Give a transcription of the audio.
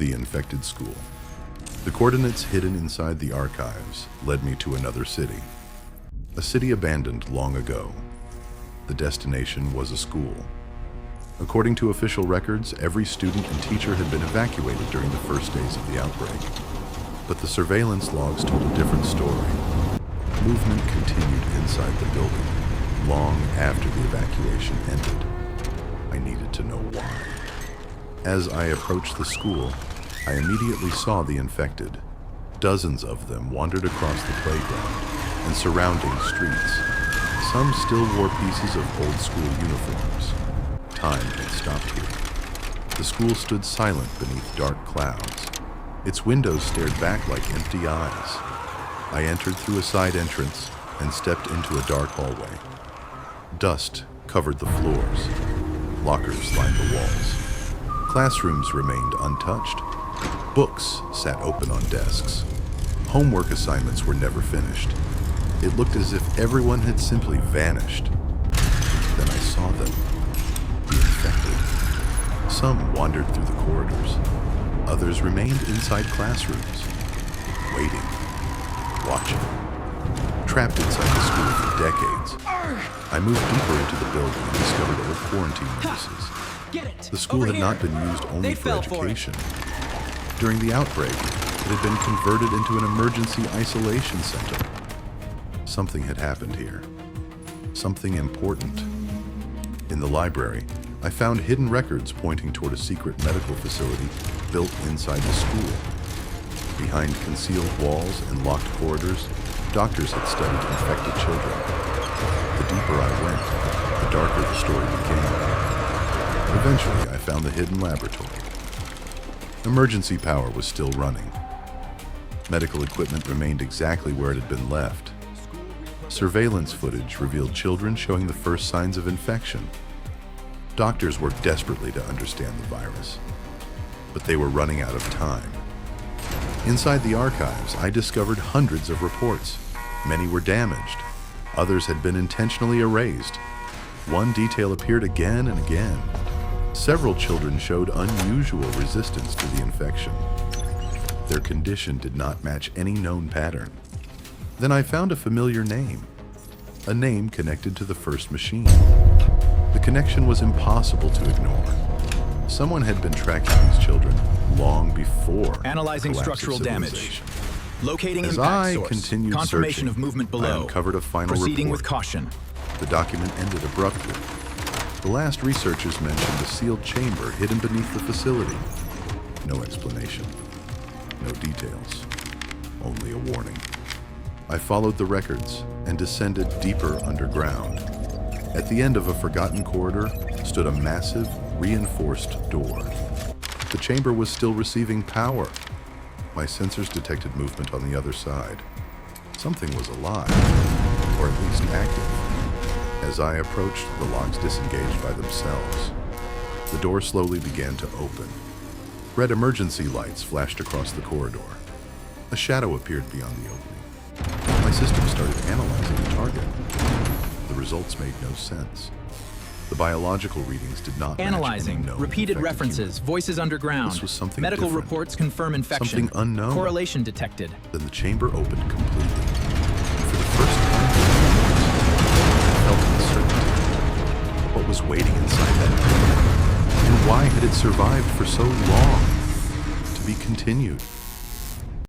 The infected school. The coordinates hidden inside the archives led me to another city. A city abandoned long ago. The destination was a school. According to official records, every student and teacher had been evacuated during the first days of the outbreak. But the surveillance logs told a different story. Movement continued inside the building, long after the evacuation ended. I needed to know why. As I approached the school, I immediately saw the infected. Dozens of them wandered across the playground and surrounding streets. Some still wore pieces of old school uniforms. Time had stopped here. The school stood silent beneath dark clouds. Its windows stared back like empty eyes. I entered through a side entrance and stepped into a dark hallway. Dust covered the floors. Lockers lined the walls. Classrooms remained untouched. Books sat open on desks. Homework assignments were never finished. It looked as if everyone had simply vanished. Then I saw them, the infected. Some wandered through the corridors. Others remained inside classrooms, waiting, watching. Trapped inside the school for decades, I moved deeper into the building and discovered old quarantine notices. The school had not been used only for education. During the outbreak, it had been converted into an emergency isolation center. Something had happened here. Something important. In the library, I found hidden records pointing toward a secret medical facility built inside the school. Behind concealed walls and locked corridors, doctors had studied infected children. The deeper I went, the darker the story became. Eventually, I found the hidden laboratory. Emergency power was still running. Medical equipment remained exactly where it had been left. Surveillance footage revealed children showing the first signs of infection. Doctors worked desperately to understand the virus, but they were running out of time. Inside the archives, I discovered hundreds of reports. Many were damaged. Others had been intentionally erased. One detail appeared again and again. Several children showed unusual resistance to the infection. Their condition did not match any known pattern. Then I found a familiar name, a name connected to the first machine. The connection was impossible to ignore. Someone had been tracking these children long before analyzing structural damage. Locating impact source. Continued Confirmation searching, of movement I below. uncovered a final Proceeding report. with caution. The document ended abruptly. The last researchers mentioned a sealed chamber hidden beneath the facility. No explanation. No details. Only a warning. I followed the records and descended deeper underground. At the end of a forgotten corridor stood a massive, reinforced door. The chamber was still receiving power. My sensors detected movement on the other side. Something was alive, or at least active. As I approached, the locks disengaged by themselves. The door slowly began to open. Red emergency lights flashed across the corridor. A shadow appeared beyond the opening. My system started analyzing the target. The results made no sense. The biological readings did not match any Analyzing. known Repeated infected references. human. Voices underground. This was something Medical different. reports confirm infection. Something unknown. Correlation detected. Then the chamber opened completely. For the first time I felt uncertainty. What was waiting inside that door? And why had it survived for so long? To be continued.